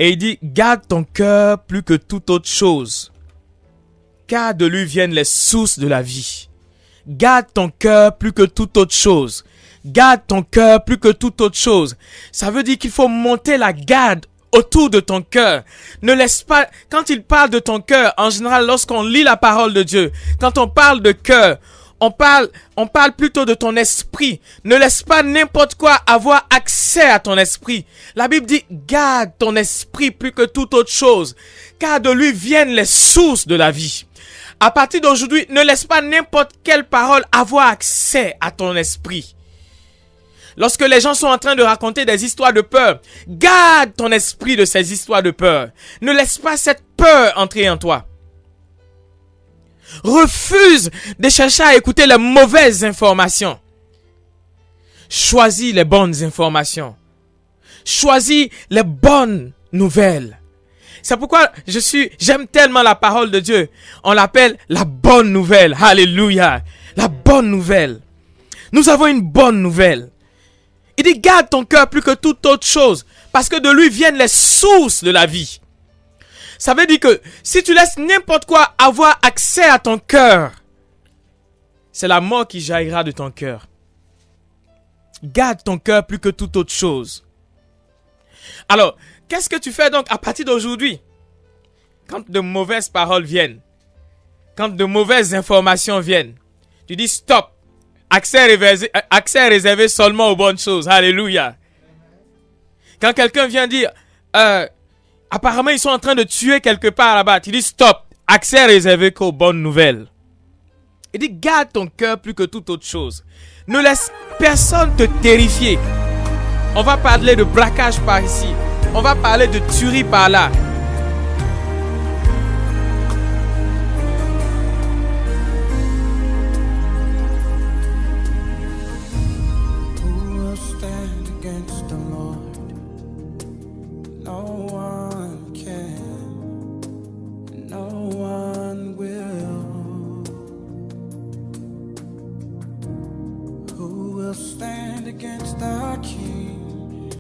Et il dit, garde ton cœur plus que toute autre chose, car de lui viennent les sources de la vie. Garde ton cœur plus que toute autre chose. Garde ton cœur plus que toute autre chose. Ça veut dire qu'il faut monter la garde autour de ton cœur. Ne laisse pas, quand il parle de ton cœur, en général, lorsqu'on lit la parole de Dieu, quand on parle de cœur, on parle plutôt de ton esprit. Ne laisse pas n'importe quoi avoir accès à ton esprit. La Bible dit, garde ton esprit plus que toute autre chose, car de lui viennent les sources de la vie. À partir d'aujourd'hui, ne laisse pas n'importe quelle parole avoir accès à ton esprit. Lorsque les gens sont en train de raconter des histoires de peur, garde ton esprit de ces histoires de peur. Ne laisse pas cette peur entrer en toi. Refuse de chercher à écouter les mauvaises informations. Choisis les bonnes informations. Choisis les bonnes nouvelles. C'est pourquoi j'aime tellement la parole de Dieu. On l'appelle la bonne nouvelle. Alléluia. La bonne nouvelle. Nous avons une bonne nouvelle. Il dit, garde ton cœur plus que toute autre chose, parce que de lui viennent les sources de la vie. Ça veut dire que si tu laisses n'importe quoi avoir accès à ton cœur, c'est la mort qui jaillira de ton cœur. Garde ton cœur plus que toute autre chose. Alors, qu'est-ce que tu fais donc à partir d'aujourd'hui? Quand de mauvaises paroles viennent, quand de mauvaises informations viennent, tu dis stop. Accès réservé seulement aux bonnes choses. Alléluia. Quand quelqu'un vient dire, apparemment ils sont en train de tuer quelque part là-bas, tu dis stop. Accès réservé qu'aux bonnes nouvelles. Il dit, garde ton cœur plus que toute autre chose. Ne laisse personne te terrifier. On va parler de braquage par ici. On va parler de tuerie par là. Stand against our King.